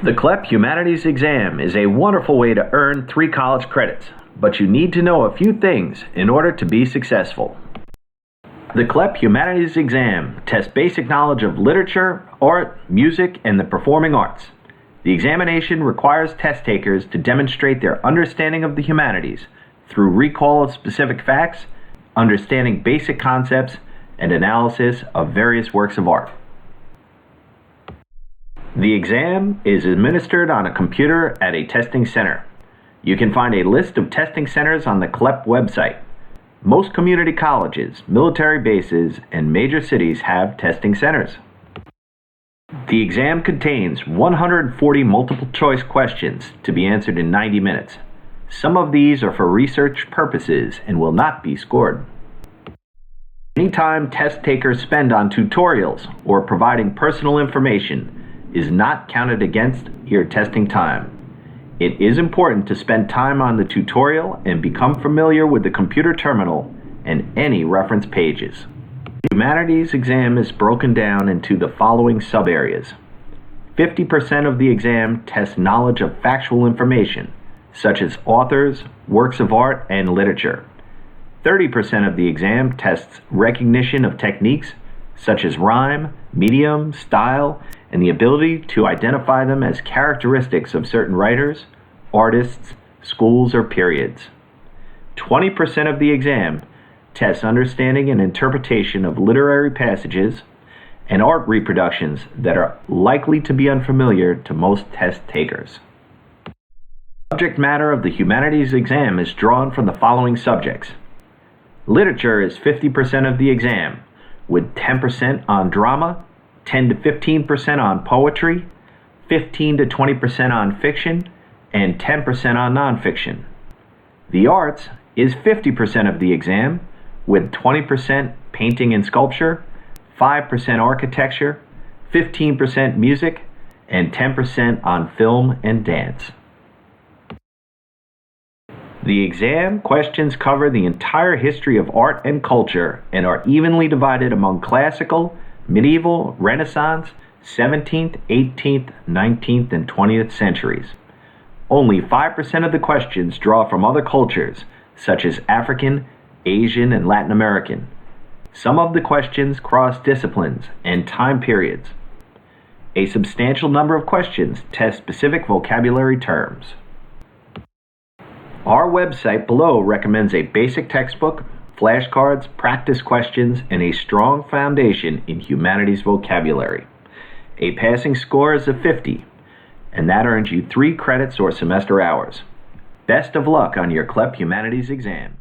The CLEP Humanities exam is a wonderful way to earn 3 college credits, but you need to know a few things in order to be successful. The CLEP Humanities exam tests basic knowledge of literature, art, music, and the performing arts. The examination requires test takers to demonstrate their understanding of the humanities through recall of specific facts, understanding basic concepts, and analysis of various works of art. The exam is administered on a computer at a testing center. You can find a list of testing centers on the CLEP website. Most community colleges, military bases, and major cities have testing centers. The exam contains 140 multiple-choice questions to be answered in 90 minutes. Some of these are for research purposes and will not be scored. Any time test takers spend on tutorials or providing personal information is not counted against your testing time. It is important to spend time on the tutorial and become familiar with the computer terminal and any reference pages. The Humanities exam is broken down into the following sub-areas. 50% of the exam tests knowledge of factual information, such as authors, works of art, and literature. 30% of the exam tests recognition of techniques, such as rhyme, medium, style, and the ability to identify them as characteristics of certain writers, artists, schools, or periods. 20% of the exam tests understanding and interpretation of literary passages and art reproductions that are likely to be unfamiliar to most test takers. The subject matter of the humanities exam is drawn from the following subjects. Literature is 50% of the exam, with 10% on drama, 10 to 15% on poetry, 15 to 20% on fiction, and 10% on nonfiction. The arts is 50% of the exam, with 20% painting and sculpture, 5% architecture, 15% music, and 10% on film and dance. The exam questions cover the entire history of art and culture and are evenly divided among classical, medieval, Renaissance, 17th, 18th, 19th, and 20th centuries. Only 5% of the questions draw from other cultures, such as African, Asian, and Latin American. Some of the questions cross disciplines and time periods. A substantial number of questions test specific vocabulary terms. Our website below recommends a basic textbook, flashcards, practice questions, and a strong foundation in humanities vocabulary. A passing score is of 50, and that earns you 3 credits or semester hours. Best of luck on your CLEP Humanities exam.